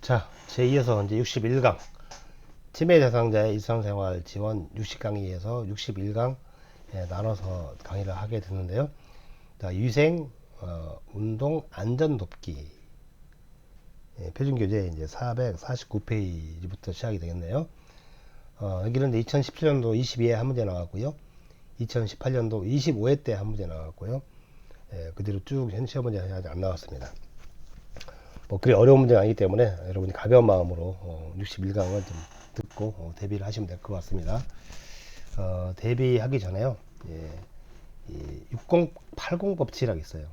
자, 제2에서 이제 61강 치매 대상자의 일상생활 지원 60강의에서 61강 나눠서 강의를 하게 됐는데요. 자, 위생, 운동, 안전 돕기 표준교재 이제 449페이지부터 시작이 되겠네요. 여기는 2017년도 22회 한 문제 나왔고요. 2018년도 25회 때 한 문제 나왔고요. 그대로 쭉 시험 문제 아직 안 나왔습니다. 뭐 그리 어려운 문제가 아니기 때문에 여러분이 가벼운 마음으로 61강을 좀 듣고 대비를 하시면 될 것 같습니다. 대비하기 전에요. 이 6080 법칙이라고 있어요.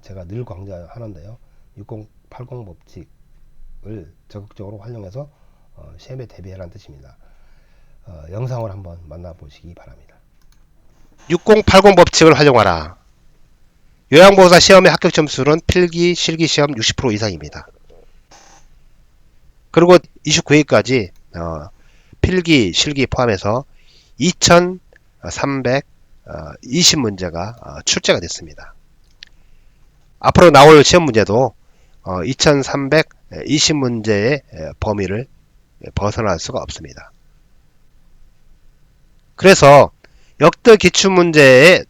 제가 늘 강조하는데요. 6080 법칙을 적극적으로 활용해서 시험에 대비하라는 뜻입니다. 영상을 한번 만나보시기 바랍니다. 6080 법칙을 활용하라. 요양보호사 시험의 합격 점수는 필기, 실기 시험 60% 이상입니다. 그리고 29회까지 필기, 실기 포함해서 2320문제가 출제가 됐습니다. 앞으로 나올 시험 문제도 2320문제의 범위를 벗어날 수가 없습니다. 그래서 역대 기출문제에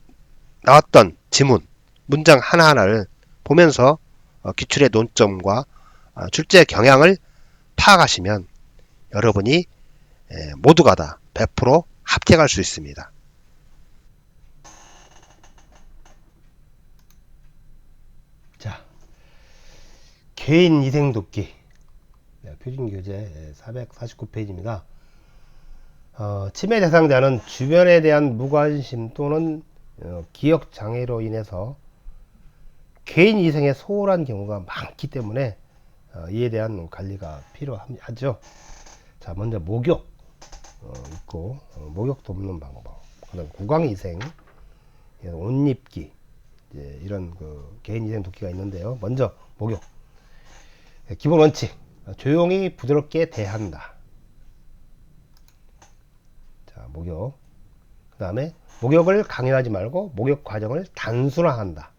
나왔던 지문, 문장 하나하나를 보면서 기출의 논점과 출제 경향을 파악하시면 여러분이 모두가 다 100% 합격할 수 있습니다. 자, 개인 위생 돕기 표준교재 449페이지입니다. 치매 대상자는 주변에 대한 무관심 또는 기억 장애로 인해서 개인 위생에 소홀한 경우가 많기 때문에 이에 대한 관리가 필요하죠. 자, 먼저 목욕 있고 목욕 돕는 방법, 그다음 구강위생, 옷 입기, 이런 개인 위생 돕기가 있는데요. 먼저 목욕. 기본 원칙, 조용히 부드럽게 대한다. 자, 목욕. 그 다음에 목욕을 강요하지 말고 목욕 과정을 단순화한다.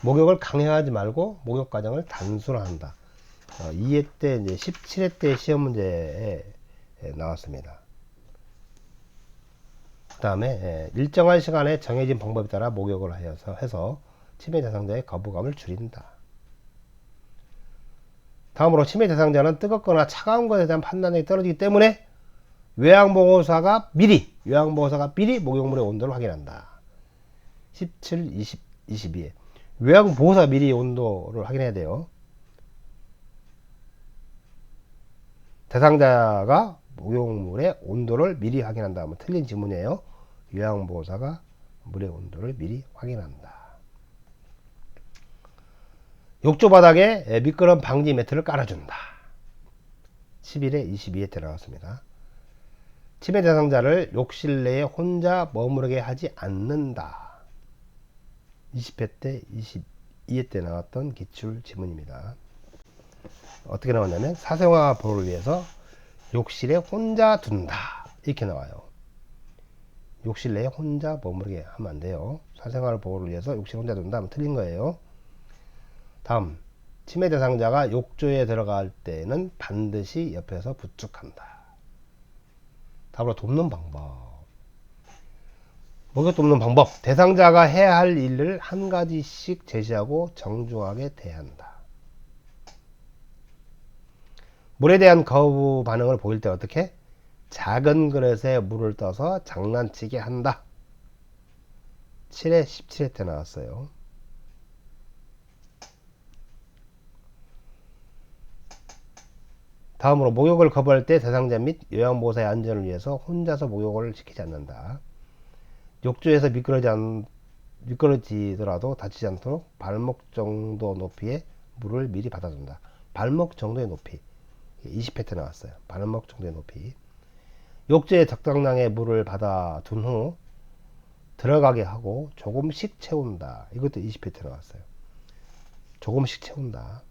목욕을 강요하지 말고 목욕 과정을 단순화한다. 2회 때 이제 17회 때 시험 문제에 나왔습니다. 그 다음에 일정한 시간에 정해진 방법에 따라 목욕을 해서 치매 대상자의 거부감을 줄인다. 다음으로 치매 대상자는 뜨겁거나 차가운 것에 대한 판단력이 떨어지기 때문에 요양보호사가 미리 목욕물의 온도를 확인한다. 17, 20, 22에 요양보호사 미리 온도를 확인해야 돼요. 대상자가 목욕물의 온도를 미리 확인한다 하면 틀린 지문이에요. 요양보호사가 물의 온도를 미리 확인한다. 욕조 바닥에 미끄럼 방지 매트를 깔아준다. 11회 22회 때 나왔습니다. 치매 대상자를 욕실 내에 혼자 머무르게 하지 않는다. 20회 때 22회 때 나왔던 기출 지문입니다. 어떻게 나왔냐면 사생활 보호를 위해서 욕실에 혼자 둔다 이렇게 나와요. 욕실 내에 혼자 머무르게 하면 안 돼요. 사생활 보호를 위해서 욕실에 혼자 둔다 하면 틀린 거예요. 다음, 치매 대상자가 욕조에 들어갈 때는 반드시 옆에서 부축한다. 다음으로 돕는 방법. 목욕 돕는 방법. 대상자가 해야 할 일을 한 가지씩 제시하고 정중하게 대한다. 물에 대한 거부 반응을 보일 때 어떻게? 작은 그릇에 물을 떠서 장난치게 한다. 7회 17회 때 나왔어요. 다음으로 목욕을 거부할 때 대상자 및 요양보호사의 안전을 위해서 혼자서 목욕을 시키지 않는다. 욕조에서 미끄러지더라도 다치지 않도록 발목 정도 높이의 물을 미리 받아준다. 발목 정도의 높이. 20회 때 나왔어요. 발목 정도의 높이. 욕조에 적당량의 물을 받아둔 후 들어가게 하고 조금씩 채운다. 이것도 20회 때 나왔어요. 조금씩 채운다.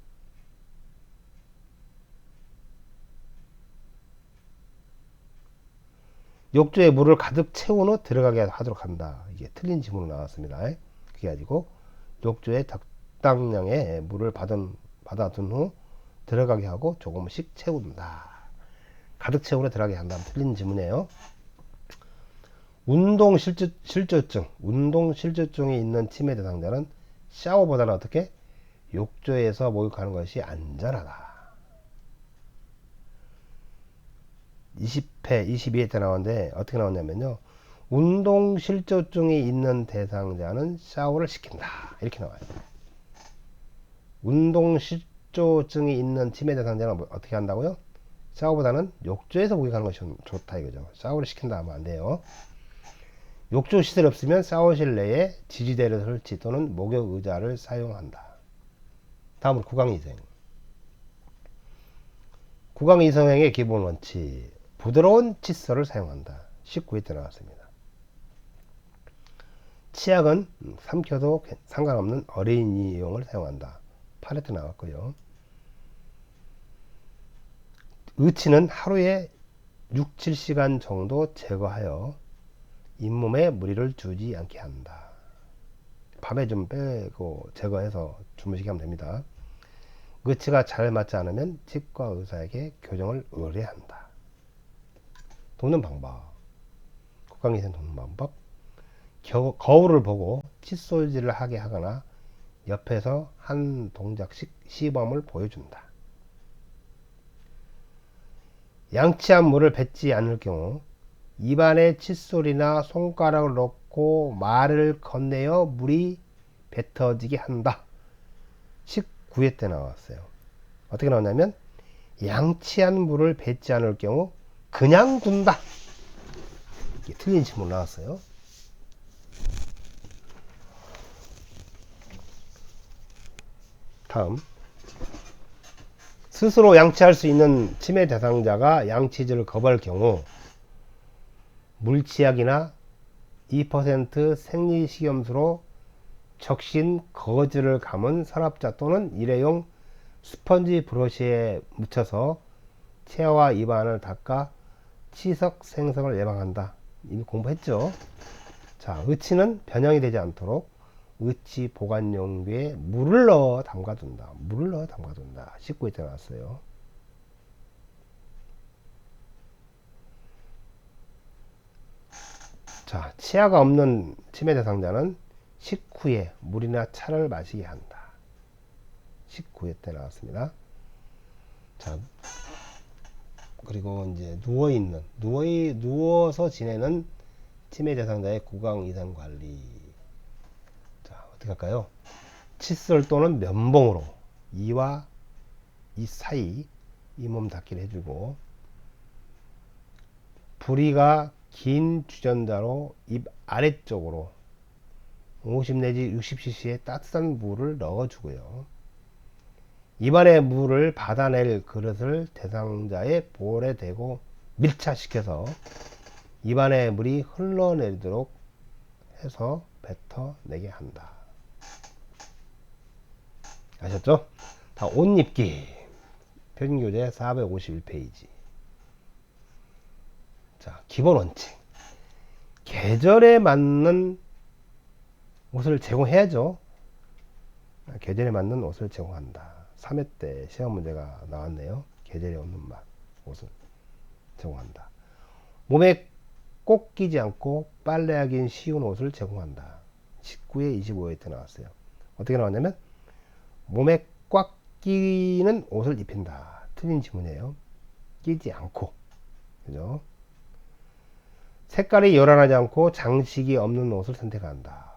욕조에 물을 가득 채운 후 들어가게 하도록 한다. 이게 틀린 지문으로 나왔습니다. 그게 아니고 욕조에 적당량의 물을 받아둔 후 들어가게 하고 조금씩 채운다. 가득 채우려 들어가게 한다. 틀린 질문이에요. 운동실조증이 있는 치매 대상자는 샤워보다는 어떻게? 욕조에서 목욕하는 것이 안전하다. 20회, 22회 때 나왔는데 어떻게 나왔냐면요. 운동실조증이 있는 대상자는 샤워를 시킨다. 이렇게 나와요. 운동실조증이 있는 치매 대상자는 어떻게 한다고요? 샤워보다는 욕조에서 목욕하는 것이 좋다 이거죠. 샤워를 시킨다 하면 안 돼요. 욕조 시설이 없으면 샤워실 내에 지지대를 설치 또는 목욕 의자를 사용한다. 다음은 구강위생. 구강위생의 기본 원칙. 부드러운 칫솔을 사용한다. 19회 때 나왔습니다. 치약은 삼켜도 상관없는 어린이용을 사용한다. 8회 때 나왔고요. 의치는 하루에 6, 7시간 정도 제거하여 잇몸에 무리를 주지 않게 한다. 밤에 좀 빼고 제거해서 주무시게 하면 됩니다. 의치가 잘 맞지 않으면 치과 의사에게 교정을 의뢰한다. 돕는 방법. 구강위생 돕는 방법. 거울을 보고 칫솔질을 하게 하거나 옆에서 한 동작씩 시범을 보여준다. 양치한 물을 뱉지 않을 경우 입안에 칫솔이나 손가락을 넣고 말을 건네어 물이 뱉어지게 한다. 19회 때 나왔어요. 어떻게 나왔냐면 양치한 물을 뱉지 않을 경우 그냥 둔다. 이게 틀린 질문 나왔어요. 다음, 스스로 양치할 수 있는 치매 대상자가 양치질을 거부할 경우 물치약이나 2% 생리식염수로 적신 거즈를 감은 서랍자 또는 일회용 스펀지 브러쉬에 묻혀서 치아와 입안을 닦아 치석 생성을 예방한다. 이미 공부했죠. 자, 의치는 변형이 되지 않도록 의치 보관 용기에 물을 넣어 담가둔다. 물을 넣어 담가둔다. 19회 때 나왔어요. 자, 치아가 없는 치매 대상자는 식후에 물이나 차를 마시게 한다. 19회 때 나왔습니다. 자, 그리고 이제 누워서 지내는 치매 대상자의 구강 이상 관리. 자, 어떻게 할까요? 칫솔 또는 면봉으로 이와 이 사이 잇몸 닦기를 해주고, 부리가 긴 주전자로 입 아래쪽으로 50 내지 60cc의 따뜻한 물을 넣어주고요. 입안에 물을 받아낼 그릇을 대상자의 볼에 대고 밀착시켜서 입안에 물이 흘러내리도록 해서 뱉어내게 한다. 아셨죠? 다 옷 입기. 표준교재 451페이지. 자, 기본 원칙. 계절에 맞는 옷을 제공해야죠. 계절에 맞는 옷을 제공한다. 3회 때 시험 문제가 나왔네요. 계절에 없는 옷을 제공한다. 몸에 꼭 끼지 않고 빨래하기 쉬운 옷을 제공한다. 19회 25회 때 나왔어요. 어떻게 나왔냐면 몸에 꽉 끼는 옷을 입힌다. 틀린 지문이에요. 끼지 않고. 그죠? 색깔이 요란하지 않고 장식이 없는 옷을 선택한다.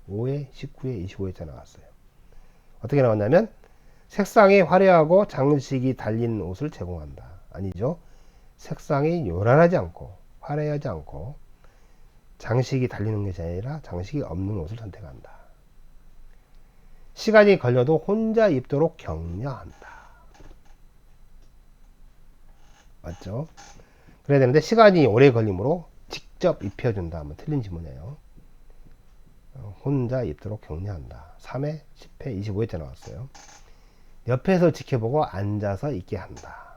5회, 19회, 25회 때 나왔어요. 어떻게 나왔냐면 색상이 화려하고 장식이 달린 옷을 제공한다. 아니죠. 색상이 요란하지 않고 화려하지 않고 장식이 달리는 것이 아니라 장식이 없는 옷을 선택한다. 시간이 걸려도 혼자 입도록 격려한다. 맞죠? 그래야 되는데 시간이 오래 걸리므로 직접 입혀준다 하면 틀린 지문이에요. 혼자 입도록 격려한다. 3회, 10회, 25회 때 나왔어요. 옆에서 지켜보고 앉아서 입게 한다.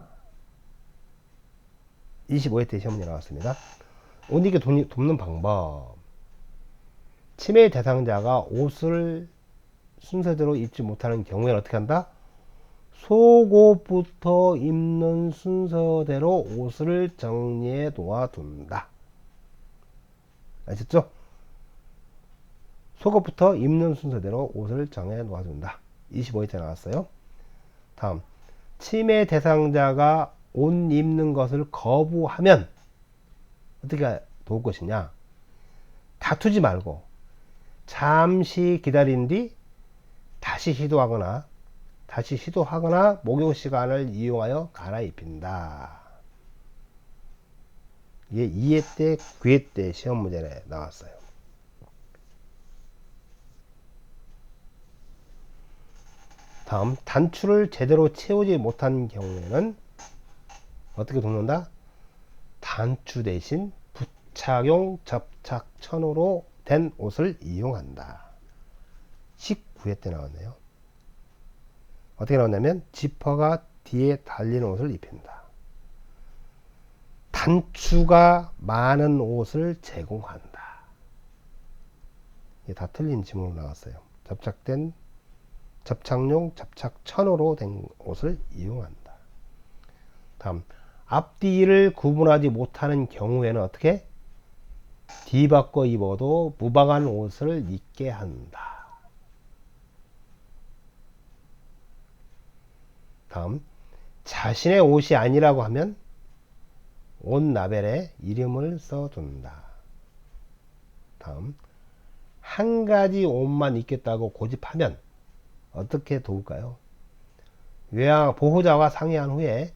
25회 때 시험문제 나왔습니다. 옷 입게 돕는 방법. 치매 대상자가 옷을 순서대로 입지 못하는 경우에는 어떻게 한다? 속옷부터 입는 순서대로 옷을 정리해 놓아둔다. 아셨죠? 속옷부터 입는 순서대로 옷을 정해 놓아둔다. 25일째 나왔어요. 다음, 침해 대상자가 옷 입는 것을 거부하면 어떻게 도울 것이냐? 다투지 말고 잠시 기다린 뒤 다시 시도하거나 목욕 시간을 이용하여 갈아입힌다. 이게 2회 때, 9회 때 시험 문제에 나왔어요. 다음, 단추를 제대로 채우지 못한 경우에는 어떻게 돕는다? 단추 대신 부착용 접착천으로 된 옷을 이용한다. 19회 때 나왔네요. 어떻게 나왔냐면 지퍼가 뒤에 달린 옷을 입힌다. 단추가 많은 옷을 제공한다. 이게 다 틀린 지문으로 나왔어요. 접착용 접착천으로 된 옷을 이용한다. 다음, 앞뒤를 구분하지 못하는 경우에는 어떻게? 뒤바꿔 입어도 무방한 옷을 입게 한다. 다음, 자신의 옷이 아니라고 하면 옷 라벨에 이름을 써둔다. 다음, 한 가지 옷만 입겠다고 고집하면 어떻게 도울까요? 보호자와 상의한 후에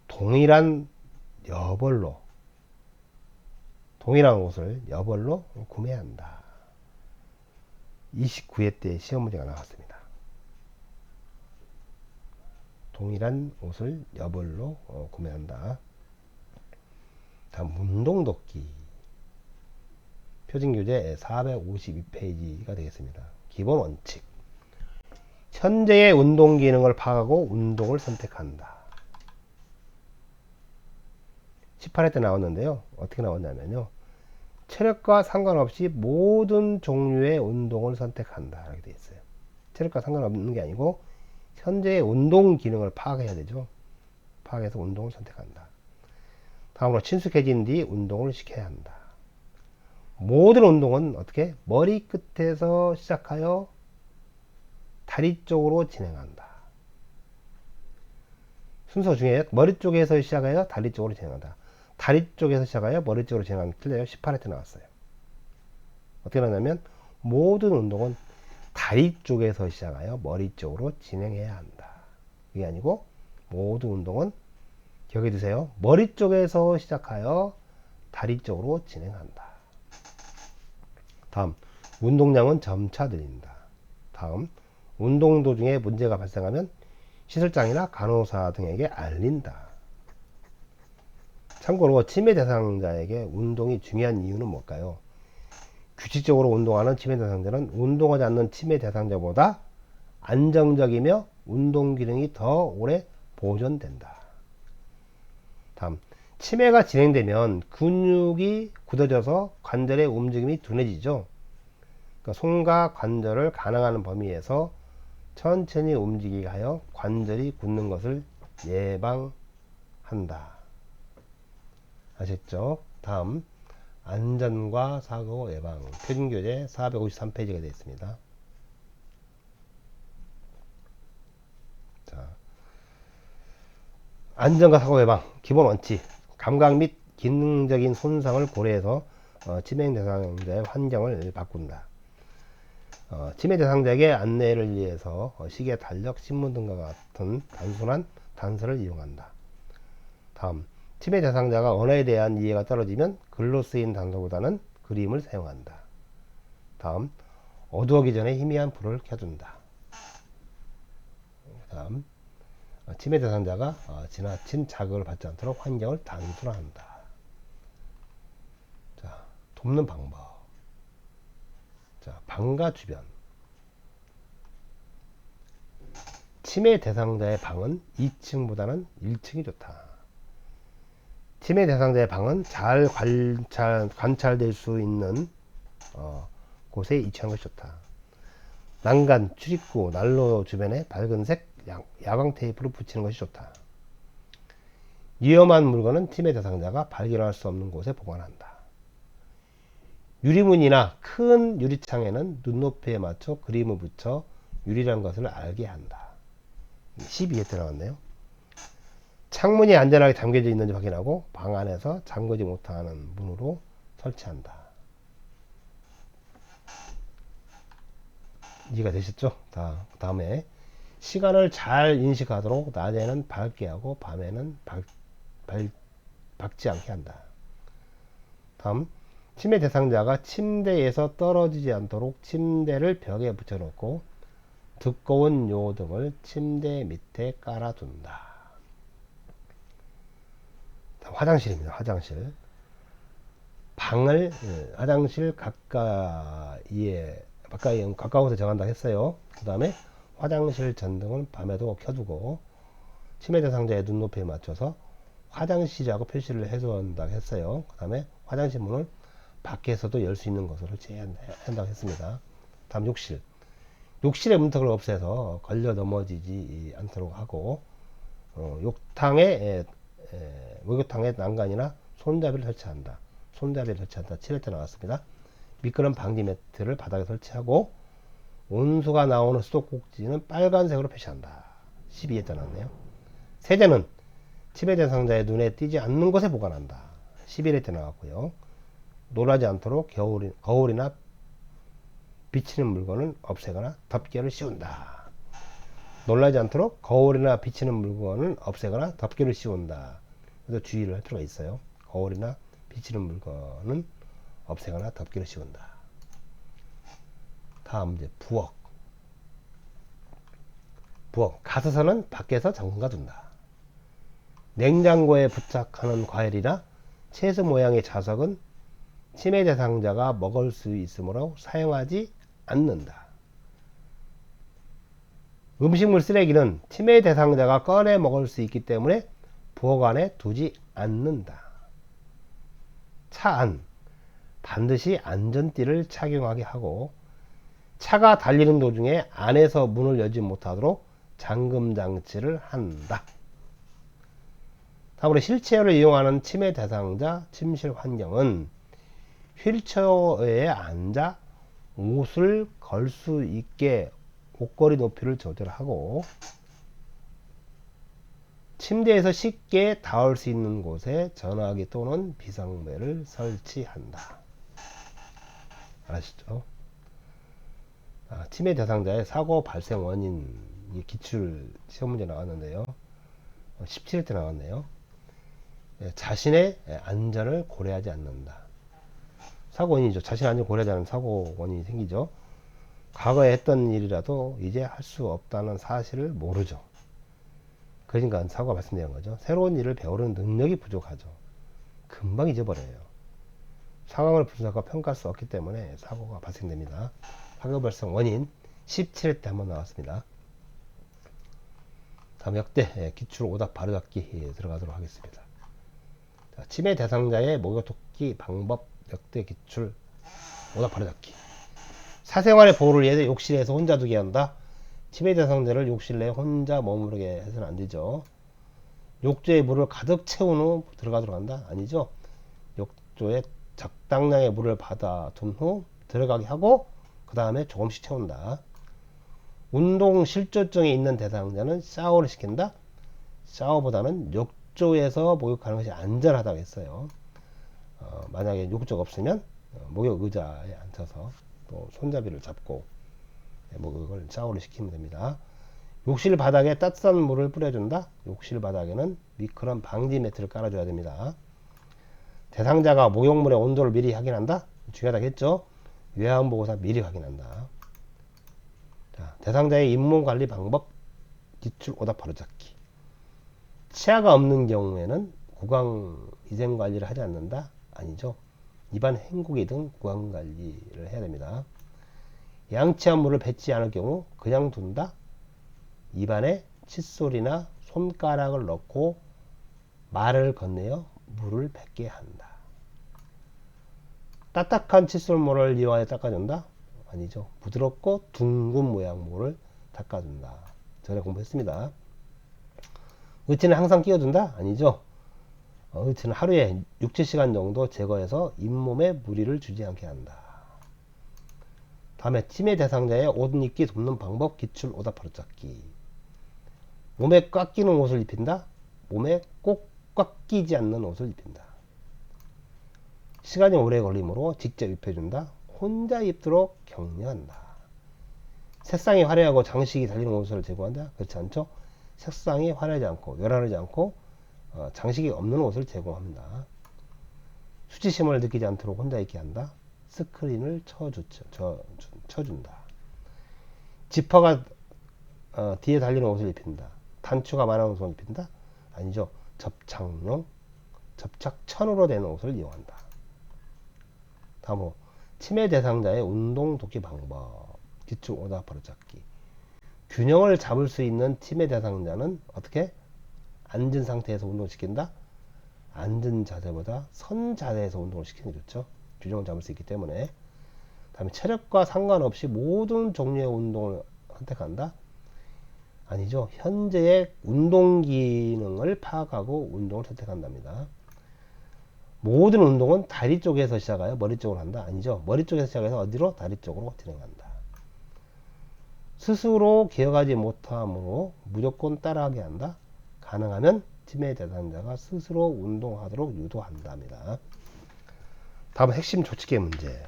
동일한 옷을 여벌로 구매한다. 29회 때 시험 문제가 나왔습니다. 동일한 옷을 여벌로 구매한다. 다음, 운동도끼. 표준교재 452페이지가 되겠습니다. 기본 원칙. 현재의 운동 기능을 파악하고 운동을 선택한다. 18회 때 나왔는데요. 어떻게 나왔냐면요. 체력과 상관없이 모든 종류의 운동을 선택한다. 이렇게 되어 있어요. 체력과 상관없는 게 아니고 현재의 운동 기능을 파악해야 되죠. 파악해서 운동을 선택한다. 다음으로 친숙해진 뒤 운동을 시켜야 한다. 모든 운동은 어떻게? 머리 끝에서 시작하여 다리 쪽으로 진행한다. 순서 중에 머리 쪽에서 시작하여 다리 쪽으로 진행한다. 다리 쪽에서 시작하여 머리 쪽으로 진행하는 게 틀려요. 18회 때 나왔어요. 어떻게 나냐면 모든 운동은 다리 쪽에서 시작하여 머리 쪽으로 진행해야 한다. 이게 아니고 모든 운동은 기억해 두세요. 머리 쪽에서 시작하여 다리 쪽으로 진행한다. 다음, 운동량은 점차 늘린다. 다음, 운동 도중에 문제가 발생하면 시설장이나 간호사 등에게 알린다. 참고로 치매 대상자에게 운동이 중요한 이유는 뭘까요? 규칙적으로 운동하는 치매 대상자는 운동하지 않는 치매 대상자보다 안정적이며 운동 기능이 더 오래 보존된다. 다음, 치매가 진행되면 근육이 굳어져서 관절의 움직임이 둔해지죠. 그러니까 손과 관절을 가능한 범위에서 천천히 움직이게 하여 관절이 굳는 것을 예방한다. 아셨죠? 다음, 안전과 사고 예방. 표준교재 453페이지가 되어 있습니다. 자, 안전과 사고 예방. 기본 원칙. 감각 및 기능적인 손상을 고려해서 치매 대상자의 환경을 바꾼다. 치매 대상자에게 안내를 위해서 시계, 달력, 신문 등과 같은 단순한 단서를 이용한다. 다음, 치매 대상자가 언어에 대한 이해가 떨어지면 글로 쓰인 단서보다는 그림을 사용한다. 다음, 어두워기 전에 희미한 불을 켜준다. 다음, 치매 대상자가 지나친 자극을 받지 않도록 환경을 단순화한다. 자, 돕는 방법. 자, 방과 주변. 치매 대상자의 방은 2층보다는 1층이 좋다. 치매 대상자의 방은 잘 관찰될 수 있는 곳에 위치하는 것이 좋다. 난간, 출입구, 난로 주변에 밝은 색 야광 테이프로 붙이는 것이 좋다. 위험한 물건은 침해 대상자가 발견할 수 없는 곳에 보관한다. 유리문이나 큰 유리창에는 눈높이에 맞춰 그림을 붙여 유리라는 것을 알게 한다. 12에 들어갔네요. 창문이 안전하게 잠겨져 있는지 확인하고 방 안에서 잠그지 못하는 문으로 설치한다. 이해가 되셨죠? 다음에 시간을 잘 인식하도록 낮에는 밝게 하고 밤에는 밝지 않게 한다. 다음, 침해 대상자가 침대에서 떨어지지 않도록 침대를 벽에 붙여놓고 두꺼운 요등을 침대 밑에 깔아둔다. 화장실입니다. 화장실. 방을 화장실 가까이에 가까워서 정한다 했어요. 그 다음에 화장실 전등은 밤에도 켜두고 침해 대상자의 눈높이에 맞춰서 화장실이라고 표시를 해준다 했어요. 그 다음에 화장실 문을 밖에서도 열 수 있는 것으로 설치해야 한다고 했습니다. 다음 욕실. 욕실의 문턱을 없애서 걸려 넘어지지 않도록 하고 목욕탕의 난간이나 손잡이를 설치한다. 손잡이를 설치한다. 7회 때 나왔습니다. 미끄럼 방지 매트를 바닥에 설치하고 온수가 나오는 수도꼭지는 빨간색으로 표시한다. 12회 때 나왔네요. 세제는 침해 대상자의 눈에 띄지 않는 곳에 보관한다. 11회 때 나왔고요. 놀라지 않도록 거울이나 비치는 물건은 없애거나 덮개를 씌운다. 놀라지 않도록 거울이나 비치는 물건은 없애거나 덮개를 씌운다. 그래서 주의를 할 필요가 있어요. 거울이나 비치는 물건은 없애거나 덮개를 씌운다. 다음 이제 부엌. 가스선은 밖에서 잠가 둔다. 냉장고에 부착하는 과일이나 채소 모양의 자석은 침해 대상자가 먹을 수 있으므로 사용하지 않는다. 음식물 쓰레기는 침해 대상자가 꺼내 먹을 수 있기 때문에 부엌 안에 두지 않는다. 차 안. 반드시 안전띠를 착용하게 하고 차가 달리는 도중에 안에서 문을 열지 못하도록 잠금 장치를 한다. 다음으로 휠체어를 이용하는 침해 대상자 침실 환경은 휠체어에 앉아 옷을 걸 수 있게 옷걸이 높이를 조절하고 침대에서 쉽게 닿을 수 있는 곳에 전화기 또는 비상벨을 설치한다. 아시죠? 침해 대상자의 사고 발생 원인 기출 시험 문제 나왔는데요. 17일 때 나왔네요. 자신의 안전을 고려하지 않는다. 사고 원인이죠. 자신의 안전을 고려하지 않는 사고 원인이 생기죠. 과거에 했던 일이라도 이제 할 수 없다는 사실을 모르죠. 그러니까 사고가 발생되는 거죠. 새로운 일을 배우는 능력이 부족하죠. 금방 잊어버려요. 상황을 분석하고 평가할 수 없기 때문에 사고가 발생됩니다. 사고 발생 원인 17회 때 한번 나왔습니다. 다음 역대 기출 오답 바로잡기 들어가도록 하겠습니다. 자, 침해 대상자의 목욕토끼 방법 역대 기출 오답 바로잡기. 사생활의 보호를 위해 욕실에서 혼자 두게 한다. 침해 대상자를 욕실 내에 혼자 머무르게 해서는 안 되죠. 욕조에 물을 가득 채운 후 들어가도록 한다. 아니죠. 욕조에 적당량의 물을 받아 둔 후 들어가게 하고 그 다음에 조금씩 채운다. 운동 실조증이 있는 대상자는 샤워를 시킨다. 샤워보다는 욕조에서 목욕하는 것이 안전하다고 했어요. 만약에 욕조가 없으면 목욕 의자에 앉아서 또 손잡이를 잡고 목욕을 샤워를 시키면 됩니다. 욕실 바닥에 따뜻한 물을 뿌려준다. 욕실 바닥에는 미끄럼 방지 매트를 깔아줘야 됩니다. 대상자가 목욕물의 온도를 미리 확인한다. 중요하다고 했죠. 요양보고서 미리 확인한다. 자, 대상자의 잇몸관리 방법 기출 오답 바로잡기. 치아가 없는 경우에는 구강 위생 관리를 하지 않는다. 아니죠. 입안 헹구기 등 구강 관리를 해야 됩니다. 양치한 물을 뱉지 않을 경우 그냥 둔다. 입안에 칫솔이나 손가락을 넣고 말을 건네어 물을 뱉게 한다. 딱딱한 칫솔물을 이용하여 닦아준다. 아니죠. 부드럽고 둥근 모양 물을 닦아준다. 전에 공부했습니다. 의치는 항상 끼워준다? 아니죠. 의치는 하루에 6, 7시간 정도 제거해서 잇몸에 무리를 주지 않게 한다. 다음에 치매 대상자의 옷 입기 돕는 방법 기출 오답 바로잡기. 몸에 꽉 끼는 옷을 입힌다. 몸에 꼭 꽉 끼지 않는 옷을 입힌다. 시간이 오래 걸리므로 직접 입혀준다. 혼자 입도록 격려한다. 색상이 화려하고 장식이 달리는 옷을 제공한다. 그렇지 않죠? 색상이 화려하지 않고 요란하지 않고 장식이 없는 옷을 제공합니다. 수치심을 느끼지 않도록 혼자 입게 한다. 스크린을 쳐준다. 지퍼가 뒤에 달리는 옷을 입힌다. 단추가 많은 옷을 입힌다. 아니죠. 접착천으로 된 옷을 이용한다. 다음으로 치매 대상자의 운동 돕기 방법 기출 오답 바로잡기. 균형을 잡을 수 있는 치매 대상자는 어떻게? 앉은 상태에서 운동을 시킨다. 앉은 자세보다 선 자세에서 운동을 시키는 게 좋죠. 균형을 잡을 수 있기 때문에. 다음에 체력과 상관없이 모든 종류의 운동을 선택한다. 아니죠. 현재의 운동 기능을 파악하고 운동을 선택한답니다. 모든 운동은 다리 쪽에서 시작하여 머리 쪽으로 한다. 아니죠. 머리 쪽에서 시작해서 어디로? 다리 쪽으로 진행한다. 스스로 기억하지 못하므로 무조건 따라하게 한다. 가능하면 치매 대상자가 스스로 운동하도록 유도한답니다. 다음 핵심 조치계 문제.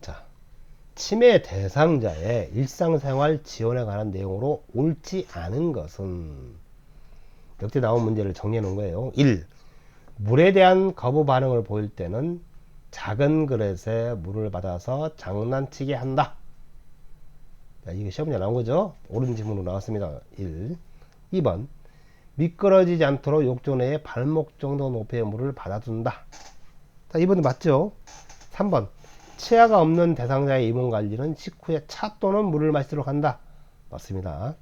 자, 치매 대상자의 일상생활 지원에 관한 내용으로 옳지 않은 것은 역대 나온 문제를 정리해 놓은 거예요. 1. 물에 대한 거부 반응을 보일 때는 작은 그릇에 물을 받아서 장난치게 한다. 자, 이게 시험에 나온 거죠. 옳은 지문으로 나왔습니다. 1. 2번 미끄러지지 않도록 욕조 내에 발목 정도 높이의 물을 받아둔다. 자, 2번은 맞죠. 3번 치아가 없는 대상자의 이몸 관리는 식후에 차 또는 물을 마시도록 한다. 맞습니다.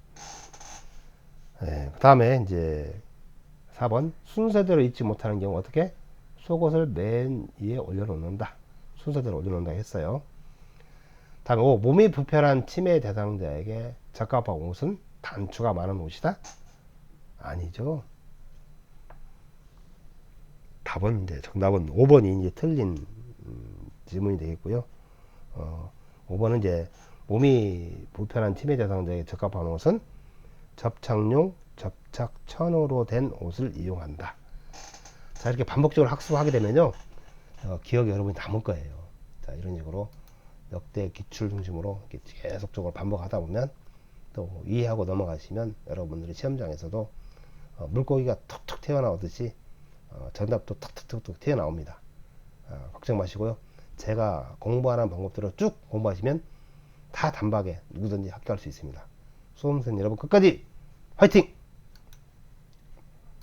네, 그 다음에 이제 4번 순서대로 입지 못하는 경우 어떻게? 속옷을 맨 위에 올려놓는다. 순서대로 올려놓는다 했어요. 다음 5. 몸이 불편한 치매 대상자에게 적합한 옷은 단추가 많은 옷이다? 아니죠. 답은 이제 정답은 5번이 이제 틀린 질문이 되겠고요. 5번은 이제 몸이 불편한 치매 대상자에게 적합한 옷은 접착용 접착천으로 된 옷을 이용한다. 자, 이렇게 반복적으로 학습하게 되면요, 기억에 여러분이 남을 거예요. 자, 이런 식으로 역대 기출 중심으로 이렇게 계속적으로 반복하다 보면 또 이해하고 넘어가시면 여러분들이 시험장에서도 물고기가 툭툭 튀어나오듯이 정답도 툭툭툭툭 튀어나옵니다. 걱정 마시고요. 제가 공부하는 방법대로 쭉 공부하시면 다 단박에 누구든지 합격할 수 있습니다. 수험생 여러분 끝까지 화이팅!